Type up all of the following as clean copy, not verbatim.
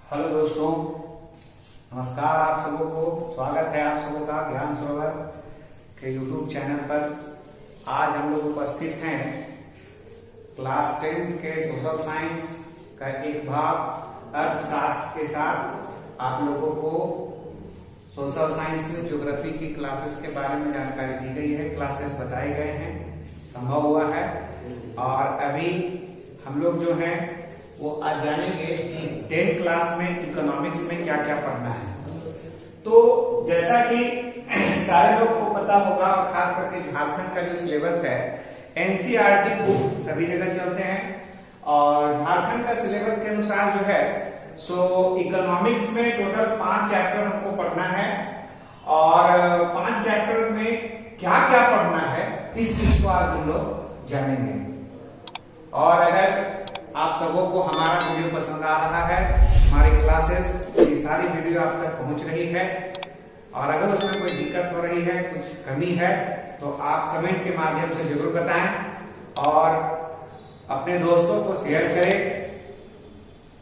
Hello दोस्तों, नमस्कार। आप सबों को स्वागत है आप सबों का ज्ञान सरोवर के यूट्यूब चैनल पर। आज हम लोग उपस्थित हैं क्लास 10 के सोशल साइंस का एक भाग अर्थशास्त्र के साथ। आप लोगों को सोशल साइंस में ज्योग्राफी की क्लासेस के बारे में जानकारी दी गई है, क्लासेस बताए गए हैं, संभव हुआ है। और अभी हम लोग जो है वो आज जानेंगे कि 10th क्लास में इकोनॉमिक्स में क्या क्या पढ़ना है। तो जैसा कि सारे लोग को पता होगा, और खास करके झारखंड का जो सिलेबस है एनसीईआरटी बुक सभी जगह चलते हैं, और झारखंड का सिलेबस के अनुसार जो है सो इकोनॉमिक्स में टोटल 5 चैप्टर हमको पढ़ना है। और 5 चैप्टर में क्या क्या पढ़ना है इस चीज को आज हम लोग जानेंगे। और अगर आप सबों को हमारा वीडियो पसंद आ रहा है, हमारी क्लासेस की सारी वीडियो आप तक पहुंच रही है, और अगर उसमें कोई दिक्कत हो रही है, कुछ कमी है, तो आप कमेंट के माध्यम से जरूर बताएं और अपने दोस्तों को शेयर करें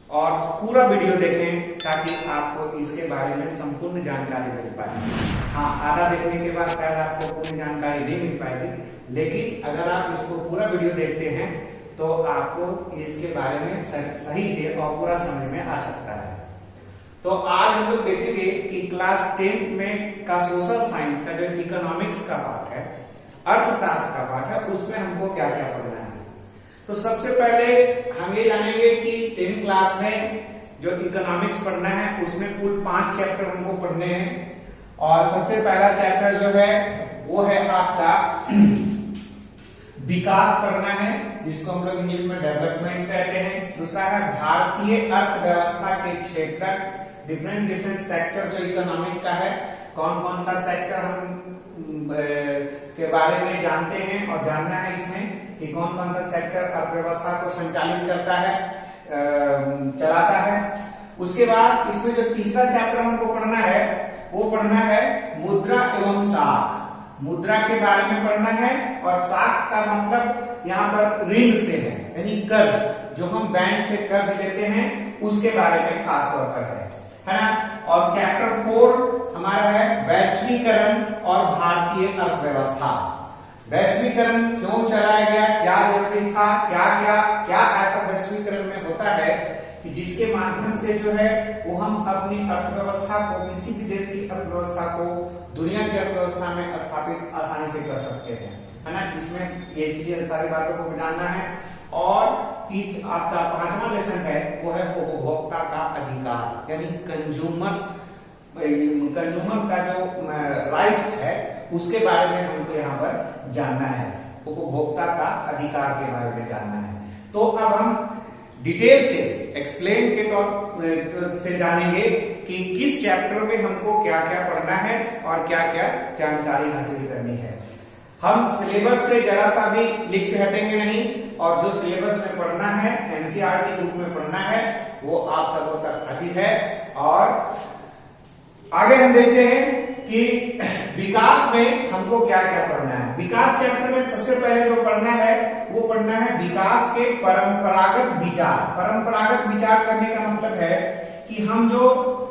और पूरा वीडियो देखें ताकि आपको इसके बारे में संपूर्ण जानकारी मिल पाए। हाँ, आधा देखने के बाद शायद आपको पूरी जानकारी नहीं मिल पाएगी, लेकिन अगर आप इसको पूरा वीडियो देखते हैं तो आपको इसके बारे में सही से और पूरा समझ में आ सकता है। तो आज हम लोग देखेंगे कि क्लास 10 में का सोशल साइंस का जो इकोनॉमिक्स का पार्ट है, अर्थशास्त्र का पार्ट है, उसमें हमको क्या क्या पढ़ना है। तो सबसे पहले हम ये जानेंगे कि 10th क्लास में जो इकोनॉमिक्स पढ़ना है उसमें कुल 5 चैप्टर हमको पढ़ने हैं। और सबसे पहला चैप्टर जो है वो है आपका विकास पढ़ना है, जिसको हम लोग इंग्लिश में डेवलपमेंट कहते हैं। दूसरा है भारतीय अर्थव्यवस्था के क्षेत्र, डिफरेंट सेक्टर जो इकोनॉमिक का है, कौन कौन सा सेक्टर हम के बारे में जानते हैं और जानना है इसमें कि कौन कौन सा सेक्टर अर्थव्यवस्था को संचालित करता है, चलाता है। उसके बाद इसमें जो तीसरा चैप्टर हमको पढ़ना है वो पढ़ना है मुद्रा एवं साख। मुद्रा के बारे में पढ़ना है, और साख का मतलब यहाँ पर ऋण से है, यानी कर्ज, जो हम बैंक से कर्ज लेते हैं उसके बारे में खास तौर पर है ना। और चैप्टर 4 हमारा है वैश्वीकरण और भारतीय अर्थव्यवस्था। वैश्वीकरण क्यों चलाया गया, क्या जरूरी था, क्या ऐसा वैश्वीकरण में होता है कि जिसके माध्यम से जो है वो हम अपनी अर्थव्यवस्था को, किसी भी देश की अर्थव्यवस्था को दुनिया की अर्थव्यवस्था में स्थापित आसानी से कर सकते हैं, है ना। इसमें ये चीजें सारी बातों को जानना है। और आपका 5वां लेसन है वो है उपभोक्ता का अधिकार, यानी कंज्यूमर का जो राइट्स है उसके बारे में हमको यहाँ पर जानना है, उपभोक्ता का अधिकार के बारे में जानना है। तो अब हम डिटेल से एक्सप्लेन के तौर से जानेंगे कि किस चैप्टर में हमको क्या क्या पढ़ना है और क्या क्या जानकारी हासिल करनी है। हम सिलेबस से जरा सा भी लीक से हटेंगे नहीं, और जो सिलेबस में पढ़ना है, एनसीईआरटी बुक में पढ़ना है, वो आप सबों तक अभी है। और आगे हम देखते हैं कि विकास में हमको क्या क्या पढ़ना है। विकास चैप्टर में सबसे पहले जो पढ़ना है वो पढ़ना है विकास के परंपरागत विचार। परंपरागत विचार करने का मतलब है कि हम जो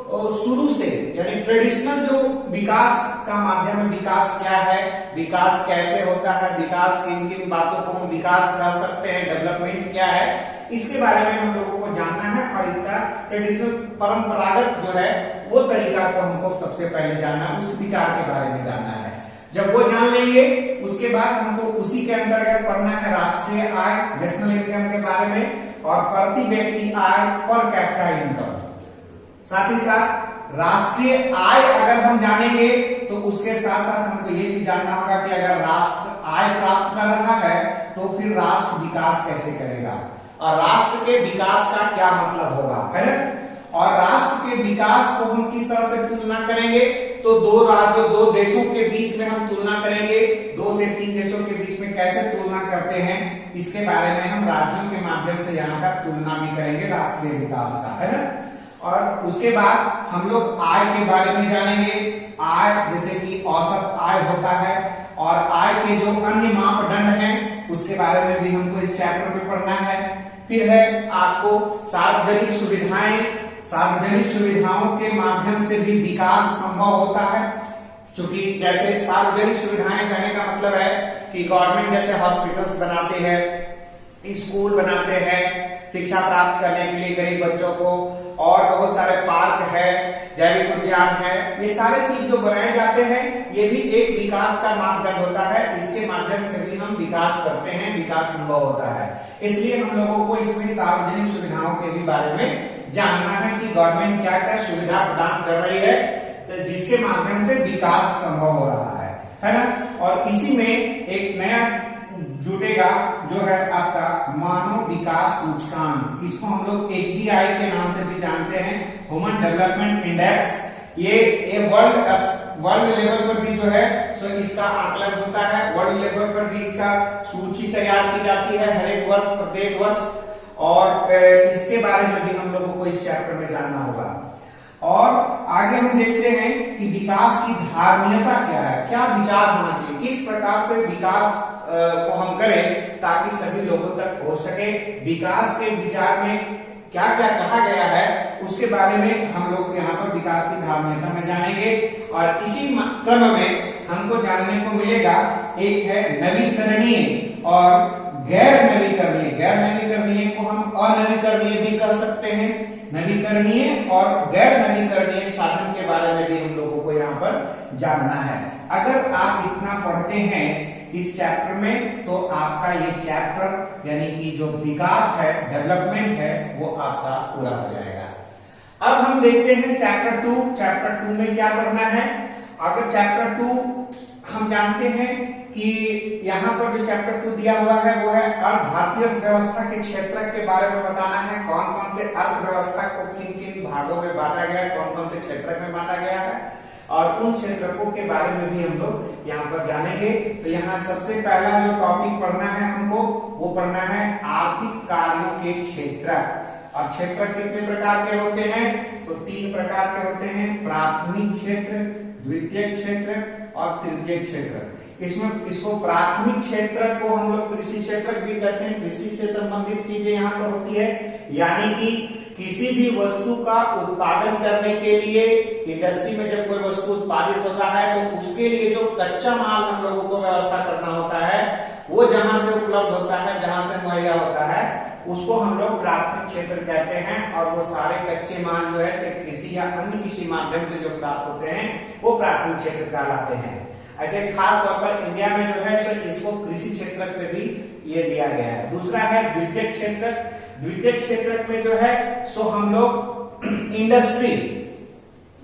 शुरू से, यानी ट्रेडिशनल जो विकास का माध्यम है, विकास क्या है, विकास कैसे होता है, विकास किन किन बातों को हम विकास कर सकते हैं, डेवलपमेंट क्या है, इसके बारे में हम लोगों को जानना है। और इसका ट्रेडिशनल परंपरागत जो है वो तरीका को हमको सबसे पहले जानना है, उस विचार के बारे में जानना है। जब वो जान लेंगे उसके बाद हमको उसी के अंतर्गत पढ़ना है राष्ट्रीय आय, नेशनल इनकम के बारे में, और प्रति व्यक्ति आय, पर कैपिटा इनकम। साथ ही साथ राष्ट्रीय आय अगर हम जानेंगे तो उसके साथ साथ हमको ये भी जानना होगा कि अगर राष्ट्र आय प्राप्त कर रहा है तो फिर राष्ट्र विकास कैसे करेगा, और राष्ट्र के विकास का क्या मतलब होगा, है ना। और राष्ट्र के विकास को हम किस तरह से तुलना करेंगे, तो दो राज्यों, दो देशों के बीच में हम तुलना करेंगे, 2 से 3 देशों के बीच में कैसे तुलना करते हैं, इसके बारे में हम राज्यों के माध्यम से यहाँ का तुलना भी करेंगे राष्ट्रीय विकास का, है ना। और उसके बाद हम लोग आय के बारे में जानेंगे। आय जैसे कि औसत आय होता है, और आय के जो अन्य मापदंड हैं उसके बारे में भी हमको इस चैप्टर में पढ़ना है। फिर है आपको सार्वजनिक सुविधाएं, सार्वजनिक सुविधाओं के माध्यम से भी विकास संभव होता है। क्योंकि जैसे सार्वजनिक सुविधाएं कहने का मतलब है कि गवर्नमेंट जैसे हॉस्पिटल्स बनाते हैं, स्कूल बनाते हैं शिक्षा प्राप्त करने के लिए गरीब बच्चों को, और बहुत सारे पार्क है, जैविक उद्यान है, ये सारे चीज जो बनाए जाते हैं ये भी एक विकास का मापदंड होता है। इसके माध्यम से भी हम विकास करते हैं, विकास संभव होता है। इसलिए हम लोगों को इसमें सार्वजनिक सुविधाओं के भी बारे में जानना है कि गवर्नमेंट क्या क्या सुविधा प्रदान कर रही है, तो जिसके माध्यम से विकास संभव हो रहा है ना। और इसी में एक नया जुटेगा जो है आपका मानव विकास सूचकांक। इसको हम लोग HDI के नाम से भी जानते हैं, ह्यूमन डेवलपमेंट इंडेक्स। ये वर्ल्ड लेवल पर भी जो है सो इसका आकलन होता है, वर्ल्ड लेवल पर भी इसका सूची तैयार की जाती है हर एक वर्ष, प्रत्येक वर्ष। और इसके बारे में भी हम लोगों को इस चैप्टर में जानना होगा। और आगे हम देखते हैं कि विकास की धारणीयता क्या है, क्या विचार होना चाहिए, किस प्रकार से विकास को हम करें ताकि सभी लोगों तक पहुंच सके। विकास के विचार में क्या क्या कहा गया है उसके बारे में हम लोग यहाँ पर विकास की धारणीयता में जानेंगे। और इसी क्रम में हमको जानने को मिलेगा, एक है नवीकरणीय और गैर नवीकरणीय। गैर नवीकरणीय को हम अनवीकरणीय भी कह सकते हैं। नवीकरणीय और गैर नवीकरणीय साधन के बारे में भी हम लोगों को यहाँ पर जानना है। अगर आप इतना पढ़ते हैं इस चैप्टर में तो आपका ये चैप्टर यानी कि जो विकास है, डेवलपमेंट है, वो आपका पूरा हो जाएगा। अब हम देखते हैं चैप्टर 2। चैप्टर 2 में क्या पढ़ना है। अगर चैप्टर 2 हम जानते हैं कि यहाँ पर जो चैप्टर 2 दिया हुआ है वो है भारतीय अर्थव्यवस्था के क्षेत्र के बारे में बताना है। कौन कौन से अर्थव्यवस्था को किन किन भागों में बांटा गया है, कौन कौन से क्षेत्र में बांटा गया है, और उन क्षेत्रकों के बारे में भी हम लोग यहाँ पर जानेंगे। तो यहाँ सबसे पहला जो टॉपिक पढ़ना है हमको वो पढ़ना है आर्थिक कार्यों के क्षेत्र। और क्षेत्र कितने प्रकार के होते हैं, तो 3 प्रकार के होते हैं, प्राथमिक क्षेत्र, द्वितीय क्षेत्र और तृतीय क्षेत्र। इसमें इसको प्राथमिक क्षेत्र को हम लोग कृषि क्षेत्र भी कहते हैं। कृषि से संबंधित चीजें यहाँ पर होती है, यानी कि किसी भी वस्तु का उत्पादन करने के लिए इंडस्ट्री में जब कोई वस्तु उत्पादित होता है तो उसके लिए जो कच्चा माल हम लोगों को व्यवस्था करना होता है वो जहां से उपलब्ध होता है, जहां से मुहैया होता है, उसको हम लोग प्राथमिक क्षेत्र कहते हैं। और वो सारे कच्चे माल जो है कृषि या अन्य किसी माध्यम से जो प्राप्त होते हैं वो प्राथमिक क्षेत्र कहलाते हैं। ऐसे खास तौर पर इंडिया में जो है इसको कृषि क्षेत्र से भी ये दिया गया है। दूसरा है द्वितीय क्षेत्र। द्वितीय क्षेत्र में जो है सो हम लोग इंडस्ट्री,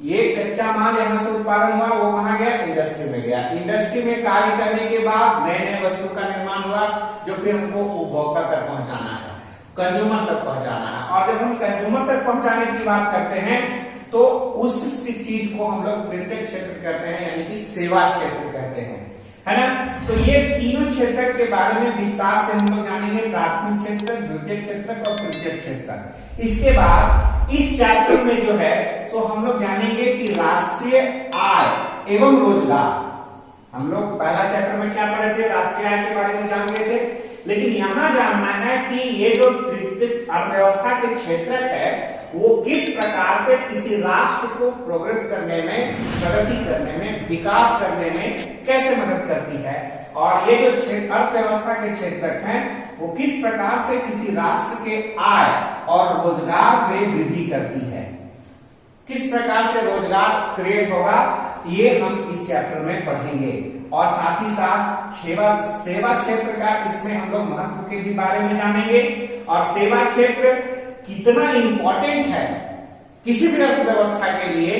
ये कच्चा माल यहाँ से उत्पादन हुआ वो कहाँ गया, इंडस्ट्री में गया। इंडस्ट्री में कार्य करने के बाद नए नए वस्तु का निर्माण हुआ जो फिर हमको उपभोक्ता तक पहुंचाना है, कंज्यूमर तक पहुंचाना है। और जब हम कंज्यूमर तक पहुंचाने की बात करते हैं तो उस चीज को हम लोग तृतीय क्षेत्र कहते हैं, यानी कि सेवा क्षेत्र कहते हैं, है ना। तो ये तीनों क्षेत्र के बारे में विस्तार से हम लोग जानेंगे, प्राथमिक क्षेत्र, द्वितीय क्षेत्र और तृतीय क्षेत्र। इसके बाद इस चैप्टर में जो है सो हम लोग जानेंगे कि राष्ट्रीय आय एवं रोजगार। हम लोग पहला चैप्टर में क्या पढ़े थे, राष्ट्रीय आय के बारे में जान गए थे, लेकिन यहां जानना है कि ये जो तृतीय अर्थव्यवस्था के क्षेत्र है वो किस प्रकार से किसी राष्ट्र को प्रोग्रेस करने में, प्रगति करने में, विकास करने में कैसे मदद करती है। और ये जो अर्थव्यवस्था के क्षेत्र हैं वो किस प्रकार से किसी राष्ट्र के आय और रोजगार में वृद्धि करती है, किस प्रकार से रोजगार क्रिएट होगा, ये हम इस चैप्टर में पढ़ेंगे। और साथ ही साथ सेवा क्षेत्र का इसमें हम लोग महत्व के भी बारे में जानेंगे। और सेवा क्षेत्र कितना इंपॉर्टेंट है किसी भी अर्थव्यवस्था के लिए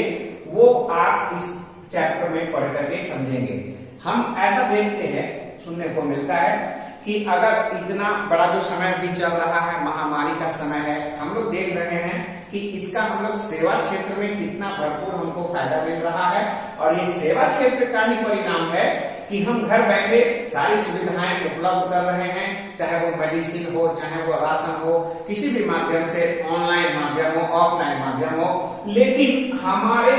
वो आप इस चैप्टर में पढ़ करके समझेंगे। हम ऐसा देखते हैं, सुनने को मिलता है कि अगर इतना बड़ा जो समय भी चल रहा है, महामारी का समय है, हम लोग देख रहे हैं कि इसका हम लोग सेवा क्षेत्र में कितना भरपूर हमको फायदा मिल रहा है। और ये सेवा क्षेत्र का ही परिणाम है कि हम घर बैठे सारी सुविधाएं उपलब्ध कर रहे हैं, चाहे वो मेडिसिन हो, चाहे वो राशन हो, किसी भी माध्यम से, ऑनलाइन माध्यम हो, ऑफलाइन माध्यम हो। लेकिन हमारे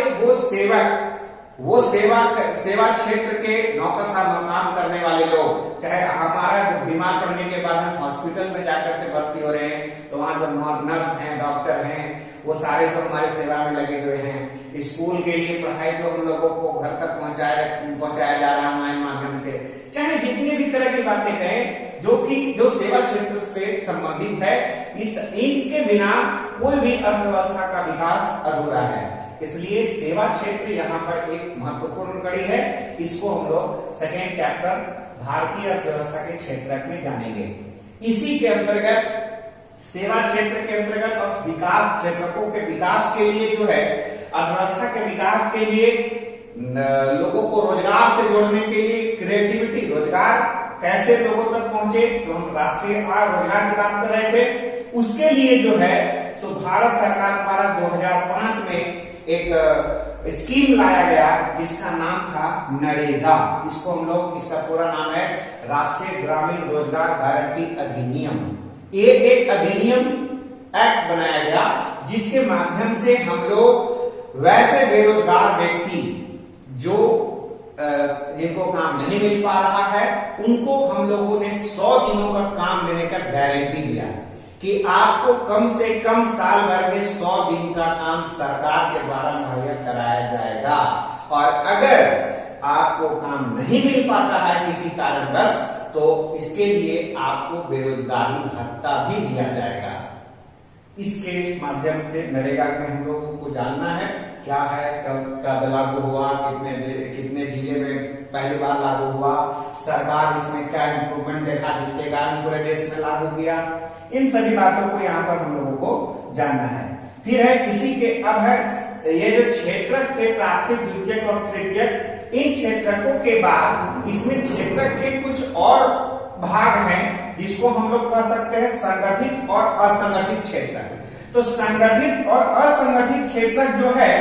वो सेवा क्षेत्र के नौकरशाह काम करने वाले लोग, चाहे हमारा बीमार पड़ने के बाद हम हॉस्पिटल में जाकर के भर्ती हो रहे हैं तो वहां जो नर्स हैं, डॉक्टर हैं, वो सारे जो हमारे सेवा में लगे हुए हैं, स्कूल के लिए पढ़ाई जो हम लोगों को घर तक पहुंचाया जा रहा है ऑनलाइन माध्यम से, चाहे जितनी भी तरह की बातें कहें जो सेवा क्षेत्र से संबंधित है, इसके बिना कोई भी अर्थव्यवस्था का विकास अधूरा है। इसलिए सेवा क्षेत्र यहाँ पर एक महत्वपूर्ण कड़ी है। इसको हम लोग सेकेंड चैप्टर भारतीय अर्थव्यवस्था के क्षेत्र में जानेंगे। इसी के अंतर्गत सेवा क्षेत्र के अंतर्गत और विकास क्षेत्रकों के विकास के लिए जो है, अर्थव्यवस्था के विकास के लिए, लोगों को रोजगार से जोड़ने के लिए क्रिएटिविटी, रोजगार कैसे लोगों तक पहुंचे, तो हम राष्ट्रीय आय रोजगार की बात कर रहे थे। उसके लिए जो है सो भारत सरकार द्वारा 2005 में एक स्कीम लाया गया जिसका नाम था नरेगा। इसको हम लोग, इसका पूरा नाम है राष्ट्रीय ग्रामीण रोजगार गारंटी अधिनियम। ये एक अधिनियम एक्ट बनाया गया जिसके माध्यम से हम लोग वैसे बेरोजगार व्यक्ति जो जिनको काम नहीं मिल पा रहा है, उनको हम लोगों ने 100 दिनों का काम देने का गारंटी दिया कि आपको कम से कम साल भर में 100 दिन का काम सरकार के द्वारा मुहैया कराया जाएगा। और अगर आपको काम नहीं मिल पाता है किसी कारणवश, तो इसके लिए आपको बेरोजगारी भत्ता भी दिया जाएगा। इसके माध्यम से नरेगा में हम लोगों को जानना है क्या है, कब लागू हुआ, कितने जिले में पहली बार लागू हुआ, सरकार इसमें क्या इम्प्रूवमेंट देखा जिसके कारण पूरे देश में लागू किया, इन सभी बातों को यहाँ पर हम लोगों को जानना है। फिर है किसी के, अब है ये जो क्षेत्रक थे प्राथमिक, द्वितीयक और तृतीयक, इन क्षेत्रकों के बाद इसमें क्षेत्रक के कुछ और भाग हैं जिसको हम लोग कह सकते हैं संगठित और असंगठित क्षेत्र। तो संगठित और असंगठित क्षेत्र जो है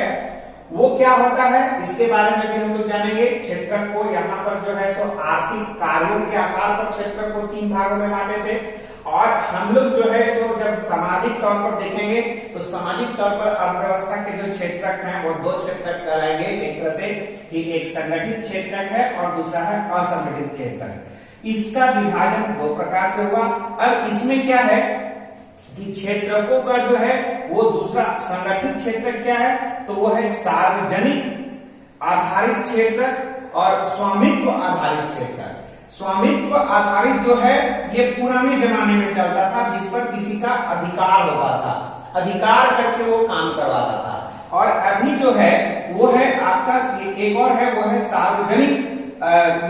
वो क्या होता है, इसके बारे में भी हम लोग जानेंगे। क्षेत्र को यहाँ पर जो है सो आर्थिक कार्यों के आधार पर क्षेत्र को 3 भागों में बांटे थे। और हम लोग जो है सो जब सामाजिक तौर पर देखेंगे तो सामाजिक तौर पर अर्थव्यवस्था के जो क्षेत्रक हैं वो 2 क्षेत्रक कहलाएंगे, एक तरह से कि एक संगठित क्षेत्रक है और दूसरा है असंगठित क्षेत्रक। इसका विभाजन 2 प्रकार से हुआ। अब इसमें क्या है कि क्षेत्रकों का जो है वो दूसरा संगठित क्षेत्र क्या है, तो वो है सार्वजनिक आधारित क्षेत्र और स्वामित्व आधारित क्षेत्र। स्वामित्व आधारित जो है ये पुराने जमाने में चलता था, जिस पर किसी का अधिकार होता था, अधिकार करके वो काम करवाता था। और अभी जो है वो है आपका एक और है, वो है सार्वजनिक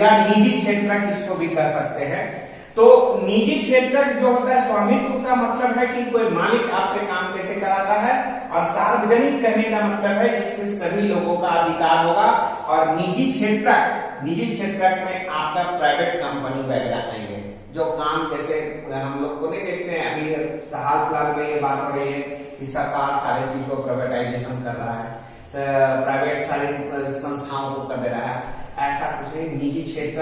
या निजी क्षेत्र, किसको भी कर सकते हैं। तो निजी क्षेत्र जो होता है, स्वामित्व का मतलब है कि कोई मालिक आपसे काम कैसे कराता है, और सार्वजनिक कहने का मतलब है जिसमें सभी लोगों का अधिकार होगा। और निजी क्षेत्र में आपका प्राइवेट कंपनी वगैरह आएंगे जो काम कैसे, हम लोग को नहीं देखते हैं अभी हाल फिलहाल में ये बात हो रही है कि सरकार सारी चीज को प्राइवेटाइजेशन कर रहा है, प्राइवेट सारी संस्थाओं को कर दे रहा है। ऐसा कुछ नहीं, निजी क्षेत्र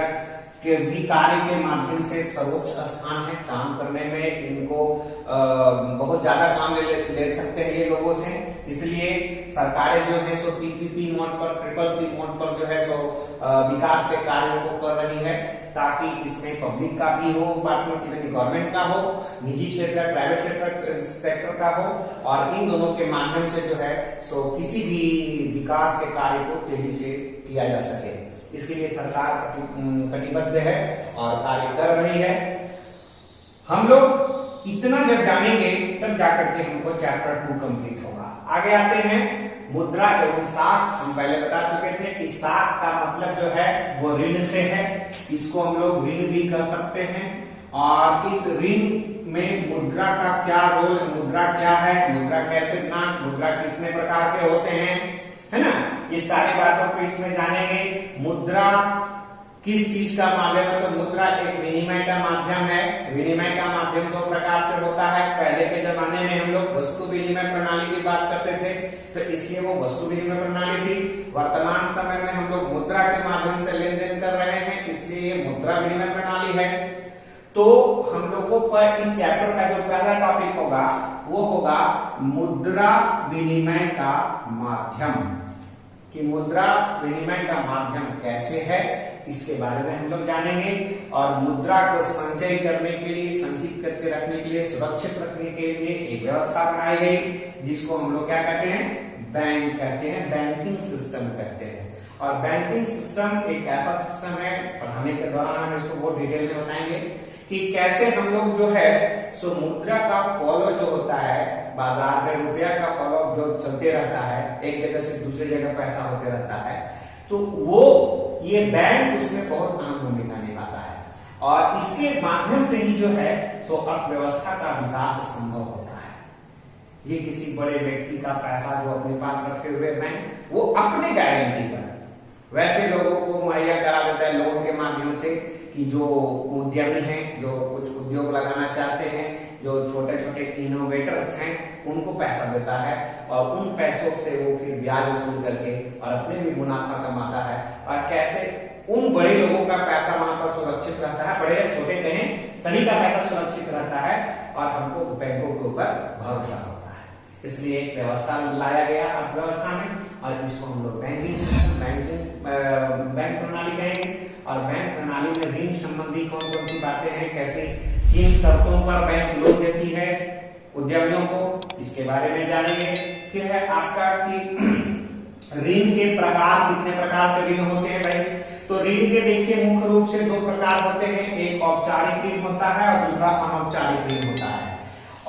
के भी कार्य के माध्यम से सर्वोच्च स्थान है काम करने में। इनको बहुत ज्यादा काम ले सकते हैं ये लोगों से। इसलिए सरकारें जो है सो PPP मोड पर, PPP मोड पर जो है सो विकास के कार्यों को कर रही है, ताकि इसमें पब्लिक का भी हो पार्टनरशिप, गवर्नमेंट का हो, निजी क्षेत्र प्राइवेट सेक्टर का हो, और इन दोनों के माध्यम से जो है सो किसी भी विकास के कार्य को तेजी से किया जा सके। इसके लिए सरकार कटिबद्ध है और कार्य कर रही है। हम लोग इतना जब जानेंगे तब जाकर के हमको चैप्टर 2 कंप्लीट होगा। आगे आते हैं मुद्रा एवं साख। हम पहले बता चुके थे कि साख का मतलब जो है वो ऋण से है, इसको हम लोग ऋण भी कर सकते हैं। और इस ऋण में मुद्रा का क्या रोल, मुद्रा क्या है, मुद्रा कैसे बनाना, मुद्रा कितने प्रकार के होते हैं, है ना, ये सारी बातों को इसमें जानेंगे। मुद्रा किस चीज का माध्यम है, तो मुद्रा एक विनिमय का माध्यम है। विनिमय का माध्यम 2 प्रकार से होता है। पहले के जमाने में हम लोग वस्तु विनिमय प्रणाली की बात करते थे, तो इसलिए वो वस्तु विनिमय प्रणाली थी। वर्तमान समय में हम लोग मुद्रा के माध्यम से लेन देन कर रहे हैं, इसलिए ये मुद्रा विनिमय प्रणाली है। तो हम लोगों का इस चैप्टर का जो पहला टॉपिक होगा वो होगा मुद्रा विनिमय का माध्यम, कि मुद्रा विनिमय का माध्यम कैसे है, इसके बारे में हम लोग जानेंगे। और मुद्रा को संचय करने के लिए, संचित करके रखने के लिए, सुरक्षित रखने के लिए एक व्यवस्था बनाई गई जिसको हम लोग क्या कहते हैं, बैंक कहते हैं, बैंकिंग सिस्टम कहते हैं। और बैंकिंग सिस्टम एक ऐसा सिस्टम है, पढ़ाने के दौरान हम इसको बहुत डिटेल में बताएंगे कि कैसे हम लोग जो है सो मुद्रा का फॉलो जो होता है बाजार में, रुपया का फॉलो जो चलते रहता है, एक जगह से दूसरी जगह पैसा होते रहता है, तो वो ये बैंक उसमें बहुत अहम भूमिका निभाता है। और इसके माध्यम से ही जो है सो अर्थव्यवस्था का विकास संभव होता है। ये किसी बड़े व्यक्ति का पैसा जो अपने पास रखे हुए बैंक, वो अपने गारंटी पर वैसे लोगों को मुहैया करा देता है लोन के माध्यम से कि जो उद्यमी हैं, जो कुछ उद्योग लगाना चाहते हैं, जो छोटे छोटे इनोवेटर्स हैं, उनको पैसा देता है और उन पैसों से वो फिर ब्याज वसूल करके और अपने भी मुनाफा कमाता है। और कैसे उन बड़े लोगों का पैसा वहां पर सुरक्षित रहता है, बड़े या छोटे कहें, सभी का पैसा सुरक्षित रहता है और हमको बैंकों के ऊपर भरोसा होता है। इसलिए एक व्यवस्था लाया गया अर्थव्यवस्था में और इसको हम लोग बैंकिंग सिस्टम, बैंक प्रणाली कहेंगे। और बैंक प्रणाली में ऋण संबंधी कौन कौन सी बातें हैं, कैसे किन शर्तों पर बैंक लोन देती है उद्यमियों को, इसके बारे में जानेंगे। फिर है आपका कि ऋण के प्रकार, कितने प्रकार के ऋण होते हैं भाई। तो ऋण के देखिए मुख्य रूप से दो प्रकार होते हैं, एक औपचारिक ऋण होता है और दूसरा अनौपचारिक ऋण होता है।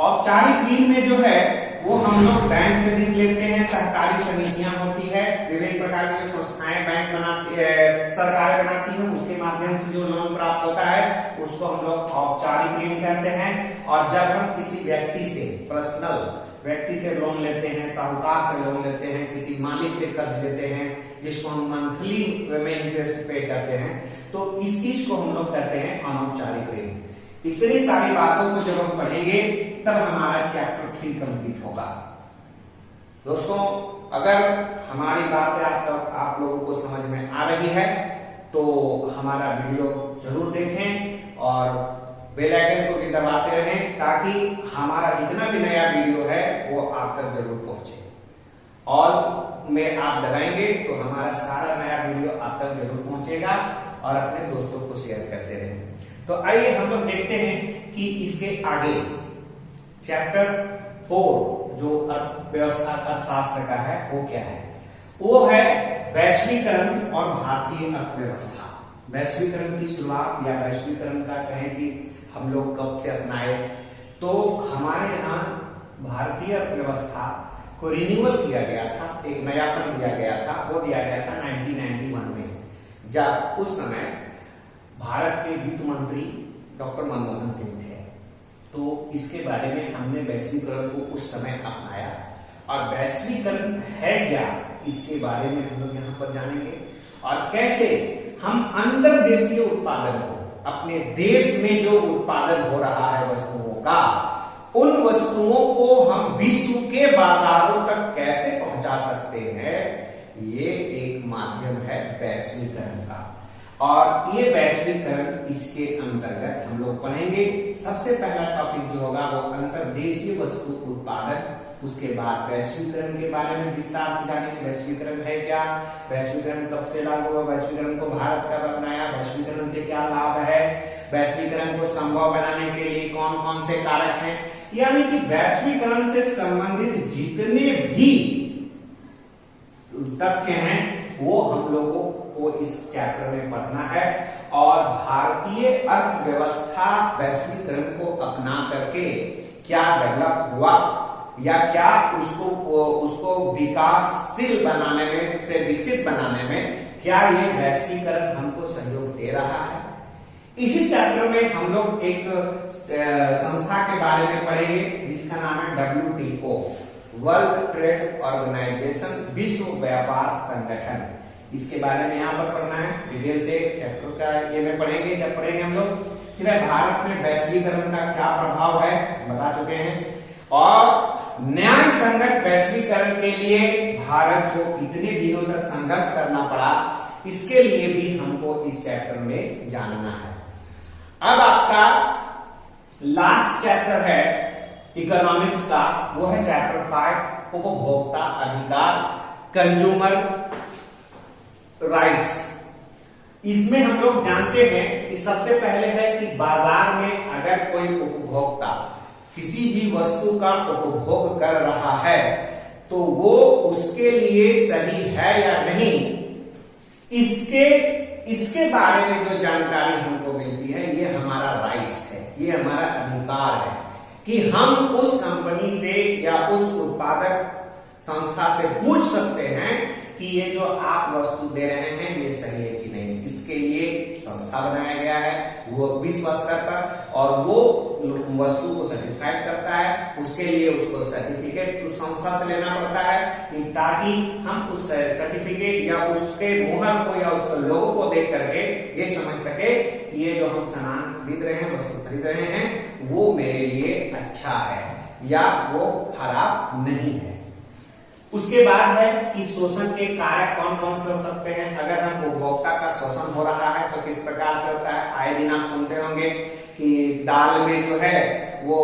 औपचारिक ऋण में जो है वो हम लोग बैंक से ऋण लेते हैं, सहकारी समितियां होती है, विभिन्न प्रकार की संस्थाएं बैंक बनाती है, सरकारें बनाती है, उसके माध्यम से जो लोन प्राप्त होता है उसको हम लोग औपचारिक ऋण कहते हैं। और जब हम किसी व्यक्ति से, पर्सनल व्यक्ति से लोन लेते हैं, साहूकार से लोन लेते हैं, किसी मालिक से कर्ज लेते हैं जिसको हम मंथली में इंटरेस्ट पे करते हैं, तो इस चीज को हम लोग कहते हैं अनौपचारिक ऋण। इतनी सारी बातों को जब हम पढ़ेंगे तब हमारा चैप्टर 3 कंप्लीट होगा। दोस्तों, अगर हमारी बात आप लोगों को समझ में आ रही है तो हमारा वीडियो जरूर देखें और बेल आइकन को भी दबाते रहें ताकि हमारा जितना भी नया वीडियो है वो आप तक जरूर पहुंचे। और में आप दबाएंगे तो हमारा सारा नया वीडियो आप तक जरूर पहुंचेगा और अपने दोस्तों को शेयर करते रहें। तो आइए हम लोग देखते हैं कि इसके आगे चैप्टर 4 जो अर्थव्यवस्था अर्थशास्त्र का है वो क्या है। वो है वैश्वीकरण और भारतीय अर्थव्यवस्था। वैश्वीकरण की शुरुआत या वैश्वीकरण का कहें कि हम लोग कब से अपनाए, तो हमारे यहाँ भारतीय अर्थव्यवस्था को रिन्यूअल किया गया था, एक नयापन दिया गया था। वो दिया गया था 1991 में, जब उस समय भारत के वित्त मंत्री डॉक्टर मनमोहन सिंह थे। तो इसके बारे में हमने वैश्वीकरण को उस समय अपनाया। और वैश्वीकरण है क्या, इसके बारे में हम लोग यहाँ पर जानेंगे और कैसे हम अंतर्देशीय उत्पादन को, अपने देश में जो उत्पादन हो रहा है वस्तुओं का, उन वस्तुओं को हम विश्व के बाजारों तक कैसे पहुंचा सकते हैं, ये एक माध्यम है वैश्वीकरण का। और ये वैश्वीकरण, इसके अंतर्गत हम लोग पढ़ेंगे। सबसे पहला टॉपिक जो होगा वो अंतर्देशीय वस्तु उत्पादन, उसके बाद वैश्वीकरण के बारे में विस्तार से जानेंगे। वैश्वीकरण है क्या, वैश्वीकरण कब से लागू हुआ, वैश्वीकरण को भारत कब अपनाया, वैश्वीकरण से क्या लाभ है, वैश्वीकरण को संभव बनाने के लिए कौन कौन से कारक हैं, यानी कि वैश्वीकरण से संबंधित जितने भी तथ्य हैं वो हम लोगों को इस चैप्टर में पढ़ना है। और भारतीय अर्थव्यवस्था वैश्वीकरण को अपना करके क्या डेवलप हुआ या क्या उसको विकासशील बनाने में से विकसित बनाने में क्या ये वैश्वीकरण हमको सहयोग दे रहा है। इसी चैप्टर में हम लोग एक संस्था के बारे में पढ़ेंगे जिसका नाम है WTO, वर्ल्ड ट्रेड ऑर्गेनाइजेशन, विश्व व्यापार संगठन। इसके बारे में यहाँ पर पढ़ना है डिटेल से, चैप्टर का ये में पढ़ेंगे। जब पढ़ेंगे हम लोग फिर भारत में वैश्वीकरण का क्या प्रभाव है बता चुके हैं, और न्याय संगत वैश्वीकरण के लिए भारत को कितने दिनों तक संघर्ष करना पड़ा, इसके लिए भी हमको इस चैप्टर में जानना है। अब आपका लास्ट चैप्टर है इकोनॉमिक्स का, वो है चैप्टर 5 उपभोक्ता अधिकार, कंज्यूमर राइट्स। इसमें हम लोग जानते हैं कि सबसे पहले है कि बाजार में अगर कोई उपभोक्ता किसी भी वस्तु का उपभोग कर रहा है तो वो उसके लिए सही है या नहीं, इसके बारे में जो जानकारी हमको मिलती है ये हमारा राइट्स है, ये हमारा अधिकार है कि हम उस कंपनी से या उस उत्पादक संस्था से पूछ सकते हैं कि ये जो आप वस्तु दे रहे हैं ये सही है कि नहीं। इसके लिए संस्था बनाया गया है वो विश्व स्तर पर, और वो वस्तु को सर्टिफाइड करता है, उसके लिए उसको सर्टिफिकेट उस संस्था से लेना पड़ता है कि ताकि हम उस सर्टिफिकेट या उसके मुहर को या उसके लोगो को देख करके ये समझ सके कि ये जो हम सामान खरीद रहे हैं, वस्तु खरीद रहे हैं, वो मेरे लिए अच्छा है या वो खराब नहीं है। उसके बाद है कि शोषण के कारक कौन कौन से हो सकते हैं। अगर हम उपभोक्ता का शोषण हो रहा है तो किस प्रकार से होता है। आए दिन आप सुनते होंगे कि दाल में जो है वो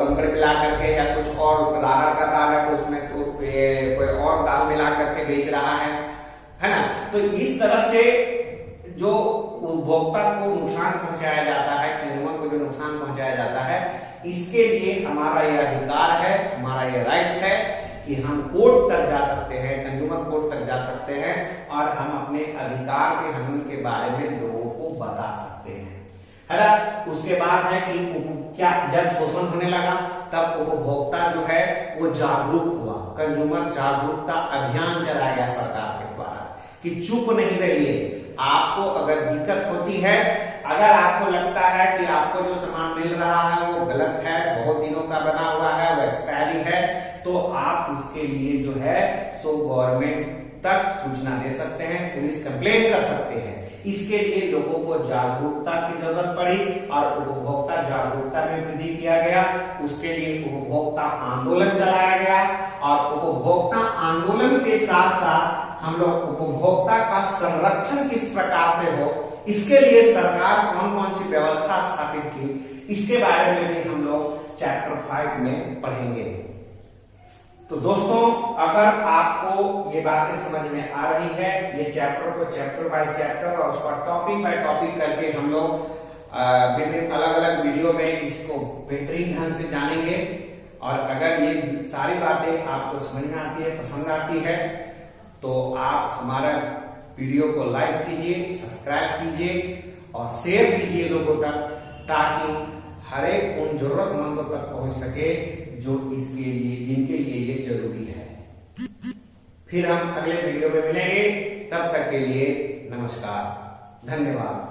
कंकड़ मिला करके या कुछ और राहर का दाल है तो उसमें तो कोई और दाल मिला करके बेच रहा है ना। तो इस तरह से जो उपभोक्ता को नुकसान पहुंचाया जाता है, कंज्यूमर को जो नुकसान पहुंचाया जाता है, इसके लिए हमारा ये अधिकार है, हमारा ये राइट्स है कि हम कोर्ट तक जा सकते हैं, कंज्यूमर कोर्ट तक जा सकते हैं और हम अपने अधिकार के हनन के बारे में लोगों को बता सकते हैं, है ना। उसके बाद है कि क्या जब शोषण होने लगा तब उपभोक्ता जो है वो जागरूक हुआ, कंज्यूमर जागरूकता अभियान चलाया गया सरकार के द्वारा कि चुप नहीं रहिए। आपको अगर दिक्कत होती है, अगर आपको लगता है कि आपको जो सामान मिल रहा है वो गलत है, बहुत दिनों का बना हुआ है, वो एक्सपायरी है, तो आप उसके लिए जो है सो गवर्नमेंट तक सूचना दे सकते हैं, पुलिस कंप्लेन कर सकते हैं। इसके लिए लोगों को जागरूकता की जरूरत पड़ी और उपभोक्ता जागरूकता में वृद्धि किया गया। उसके लिए उपभोक्ता आंदोलन चलाया गया और उपभोक्ता आंदोलन के साथ साथ हम लोग उपभोक्ता का संरक्षण किस प्रकार से हो, इसके लिए सरकार कौन कौन सी व्यवस्था स्थापित की, इसके बारे में भी हम लोग चैप्टर 5 में पढ़ेंगे। तो दोस्तों, अगर आपको ये बातें समझ में आ रही है, ये चैप्टर को चैप्टर बाय चैप्टर और उसका टॉपिक बाय टॉपिक करके हम लोग विभिन्न अलग अलग वीडियो में इसको बेहतरीन ढंग से जानेंगे। और अगर ये सारी बातें आपको समझ में आती है, पसंद आती है, तो आप हमारा वीडियो को लाइक कीजिए, सब्सक्राइब कीजिए और शेयर कीजिए लोगों तक, ताकि हर एक उन जरूरतमंदों तक पहुंच सके जो इसके लिए, जिनके लिए ये जरूरी है। फिर हम अगले वीडियो में मिलेंगे, तब तक के लिए नमस्कार, धन्यवाद।